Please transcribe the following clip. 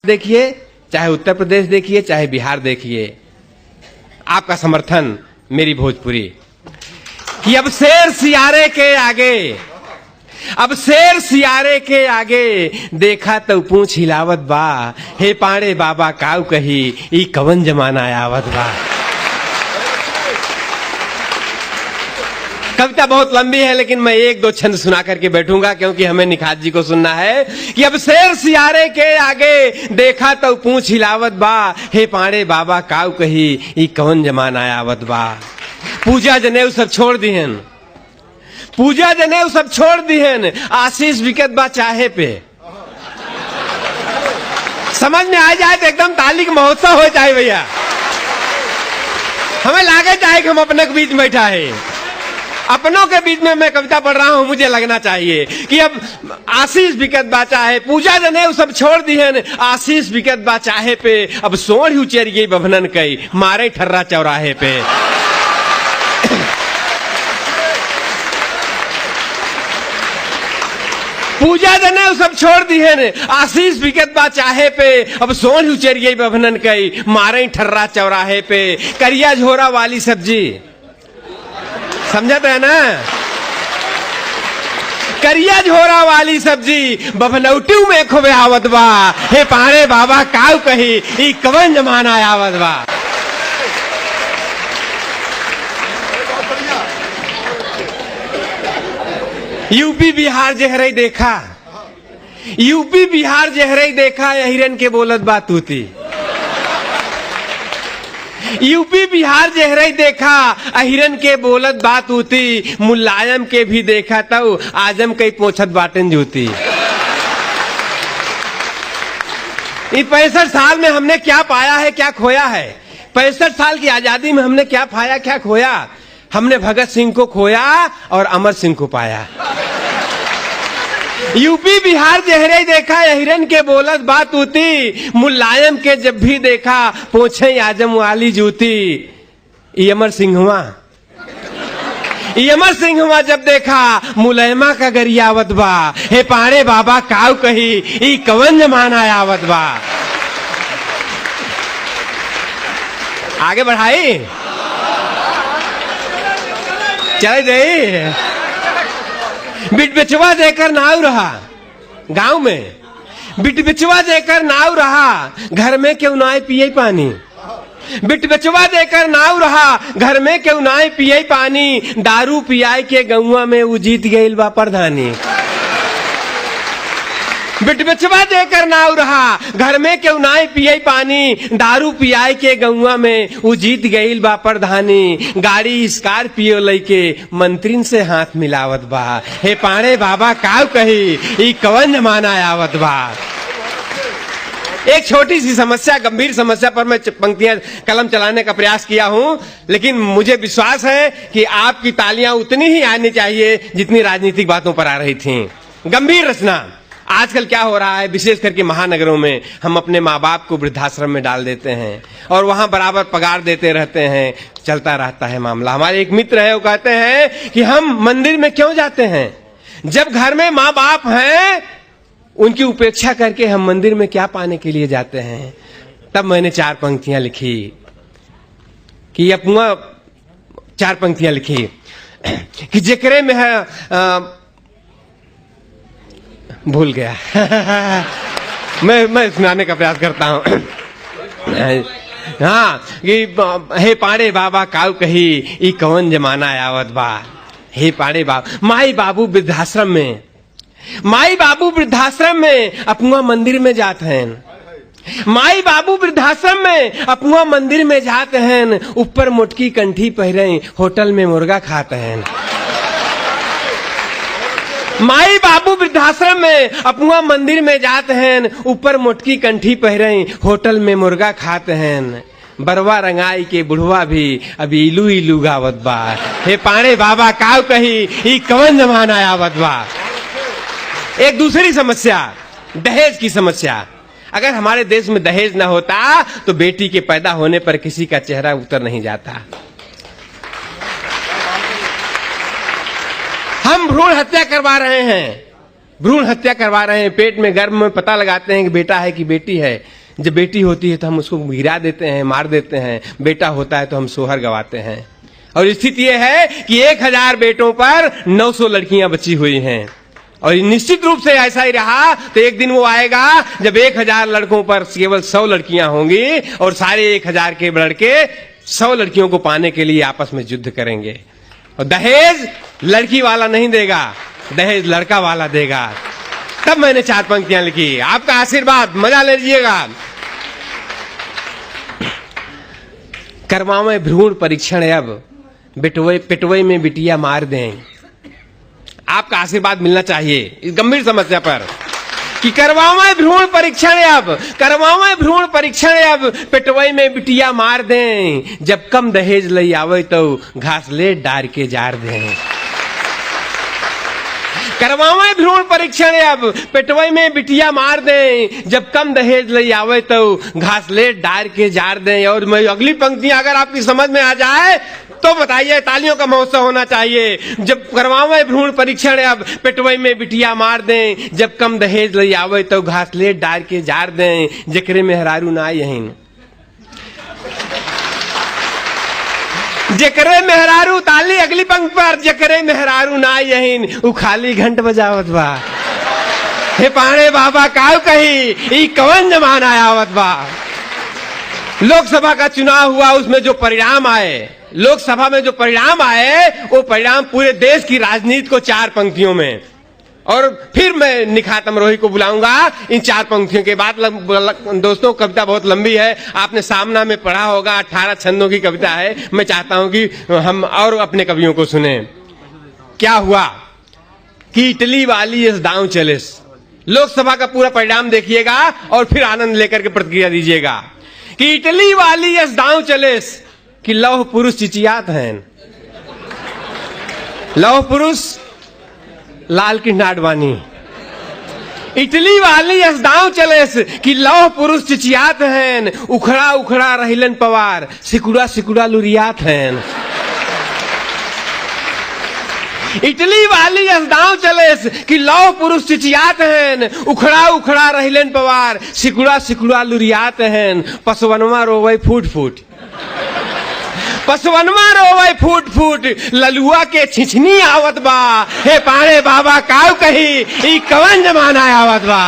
देखिए, चाहे उत्तर प्रदेश देखिए, चाहे बिहार देखिए, आपका समर्थन मेरी भोजपुरी कि अब शेर सियारे के आगे, अब शेर सियारे के आगे देखा तो पूछ हिलावत बा। हे पाड़े बाबा काऊ कही ई कवन जमाना आवत बा। कविता बहुत लंबी है लेकिन मैं एक दो छंद सुना करके बैठूंगा क्योंकि हमें निखात जी को सुनना है कि अब शेर सियारे के आगे देखा तो पूछ हिलावत बा। हे पाड़े बाबा काऊ कही ई कवन जमाना आवत बा। पूजा जनेऊ सब छोड़ दिहन, पूजा जनेऊ सब छोड़ दिहन, आशीष विकत बा चाहे पे। समझ में आ जाए तो एकदम ताली का महोत्सव हो जाए भैया। हमें लागे चाहे कि हम अपने के बीच बैठा है, अपनों के बीच में मैं कविता पढ़ रहा हूं, मुझे लगना चाहिए कि अब आशीष विकत बा चाहे, पूजा जनेऊ सब छोड़ दिहन, आशीष विकत बा चाहे पे। अब सोढ़ उचर गई बभनन कई मारे ठर्रा चौराहे पे। पूजा जनेऊ सब छोड़ दिहन, आशीष विकत बा चाहे पे। अब सोढ़ उचर गई बभनन कई मारे ठर्रा चौराहे पे। करिया झोरा वाली सब्जी समझते है ना, करिया झोरा वाली सब्जी बभनौटू में खोबे आवत बा। हे पाड़े बाबा काऊ कही ई कवन जमाना आवत बा। यूपी बिहार जहरई देखा, यूपी बिहार जहरई देखा, हिरन के बोलत बा तूती। यूपी बिहार जहरई देखा, हिरन के बोलत बात होती। मुलायम के भी देखा तो आजम कई पोछत बाटन जूती। इस 65 साल में हमने क्या पाया है क्या खोया है। 65 साल की आजादी में हमने क्या पाया क्या खोया। हमने भगत सिंह को खोया और अमर सिंह को पाया। यूपी बिहार जहरे देखा, हिरन के बोलत बात होती। मुलायम के जब भी देखा पोछे आजम वाली जूती। अमर सिंहवा, अमर सिंहवा जब देखा मुलायमा का गरियावत बा। हे पाड़े बाबा काऊ कही ई कवन जमाना आवत बा। आगे बढ़ाई चले जाई। बिट बिचवा देकर नाव रहा गांव में, बिट बिचवा देकर नाव रहा, घर में क्यों ना पिए पानी। बिट बिचवा देकर नाव रहा, घर में क्यों ना पिए पानी। दारू पियाई के गौवा में वो जीत गईल बा प्रधानी। बिट बिचवा देकर नाव रहा, घर में क्यों ना पिए पानी। दारू पियाई के गौवा में वो जीत गईल बा प्रधानी। गाड़ी स्कॉर्पियो लेके मंत्रीन से हाथ मिलावत बा। हे पाड़े बाबा काऊ कही ई कवन जमाना आवत बा। एक छोटी सी समस्या, गंभीर समस्या पर मैं पंक्तियां कलम चलाने का प्रयास किया हूं, लेकिन मुझे विश्वास है कि आपकी तालियां उतनी ही आनी चाहिए जितनी राजनीतिक बातों पर आ रही थी। गंभीर रचना। आजकल क्या हो रहा है, विशेष करके महानगरों में हम अपने माँ बाप को वृद्धाश्रम में डाल देते हैं और वहां बराबर पगार देते रहते हैं, चलता रहता है मामला। हमारे एक मित्र है, वो कहते हैं कि हम मंदिर में क्यों जाते हैं जब घर में माँ बाप हैं, उनकी उपेक्षा करके हम मंदिर में क्या पाने के लिए जाते हैं। तब मैंने 4 पंक्तियां लिखी कि अपना 4 पंक्तियां लिखी कि जिक्रे में है भूल गया। मैं सुनाने का प्रयास करता हूं। हाँ कि हे पाड़े बाबा काऊ कही ई कवन जमाना आवत बा। हे पाड़े बाबा, माई बाबू वृद्धाश्रम में, माई बाबू वृद्धाश्रम में अपना मंदिर में जाते हैं। माई बाबू वृद्धाश्रम में अपना मंदिर में जाते हैं। ऊपर मोटकी कंठी पहरे होटल में मुर्गा खाते हैं। माई बाबू वृद्धाश्रम में अपना मंदिर में जाते हैं। ऊपर मोटकी कंठी पहरे होटल में मुर्गा खाते हैं। बरवा रंगाई के बुढ़वा भी अब इलू इलू गावत बा। हे पाड़े बाबा काऊ कही ई कवन जमाना आवत बा। एक दूसरी समस्या, दहेज की समस्या। अगर हमारे देश में दहेज न होता तो बेटी के पैदा होने पर किसी का चेहरा उतर नहीं जाता। हम भ्रूण हत्या करवा रहे हैं, भ्रूण हत्या करवा रहे हैं, पेट में गर्भ में पता लगाते हैं कि बेटा है कि बेटी है। जब बेटी होती है तो हम उसको गिरा देते हैं, मार देते हैं, बेटा होता है तो हम सोहर गवाते हैं। और स्थिति यह है कि 1000 बेटों पर 900 लड़कियां बची हुई हैं। और निश्चित रूप से ऐसा ही रहा तो एक दिन वो आएगा जब 1000 लड़कों पर केवल 100 लड़कियां होंगी और सारे 1000 के लड़के 100 लड़कियों को पाने के लिए आपस में युद्ध करेंगे। और दहेज लड़की वाला नहीं देगा, दहेज लड़का वाला देगा। तब मैंने 4 पंक्तियां लिखी। आपका आशीर्वाद मजा ले लीजिएगा। करवावे भ्रूण परीक्षण अब, पिटवई में बिटिया मार दें। आपका आशीर्वाद मिलना चाहिए इस गंभीर समस्या पर कि करवावे भ्रूण परीक्षण अब, करवावे भ्रूण परीक्षण अब, पिटवई में बिटिया मार दें। जब कम दहेज लई आवे तो घास ले डार के जार दें। करवावे भ्रूण परीक्षण अब, पिटवई में बिटिया मार दें। जब कम दहेज लई आवे तो घास ले डार के जार दें। और मैं अगली पंक्तियां अगर आपकी समझ में आ जाए तो बताइए, तालियों का महोत्सव होना चाहिए। जब करवावे भ्रूण परीक्षण अब, पिटवई में बिटिया मार दें। जब कम दहेज लई आवे तो घास ले डार के जार दें। जकरे मेहरारू ना यहीन, जकरे मेहरारू, ताली अगली पंक्ति पर, जकरे मेहरारू ना यहीन उ खाली घंट बजावत बा। हे पाणे बाबा काल कही ई कवन जमाना आवत बा। लोकसभा का चुनाव हुआ, उसमें जो परिणाम आए, लोकसभा में जो परिणाम आए वो परिणाम पूरे देश की राजनीति को 4 पंक्तियों में। और फिर मैं निखात अमरोही को बुलाऊंगा इन 4 पंक्तियों के बाद। दोस्तों कविता बहुत लंबी है, आपने सामना में पढ़ा होगा, 18 छंदों की कविता है। मैं चाहता हूं कि हम और अपने कवियों को सुने। क्या हुआ कि इटली वाली इस दांव चलिस। लोकसभा का पूरा परिणाम देखिएगा और फिर आनंद लेकर के प्रतिक्रिया दीजिएगा कि इटली वाली इस दांव चलिस कि लौह पुरुष चिचियात हैं। लौह पुरुष लाल की नाडवानी। इटली वाली इस दांव चलेस कि लौह पुरुष चिचियात हैं। उखड़ा उखड़ा रहिलन पवार, सिकुड़ा सिकुड़ा लुरियात हैं। इटली वाली इस दांव चलेस कि लौह पुरुष चिचियात हैं। उखड़ा उखड़ा रहिलन पवार, सिकुड़ा सिकुड़ा लुरियात हैं। पसवनवा रोवे फूट फूट, पसवनवा रोवे फूट फूट, ललुआ के छिछनी आवत बा। हे पाणे बाबा काव कही ई कवन जमाना आवत बा।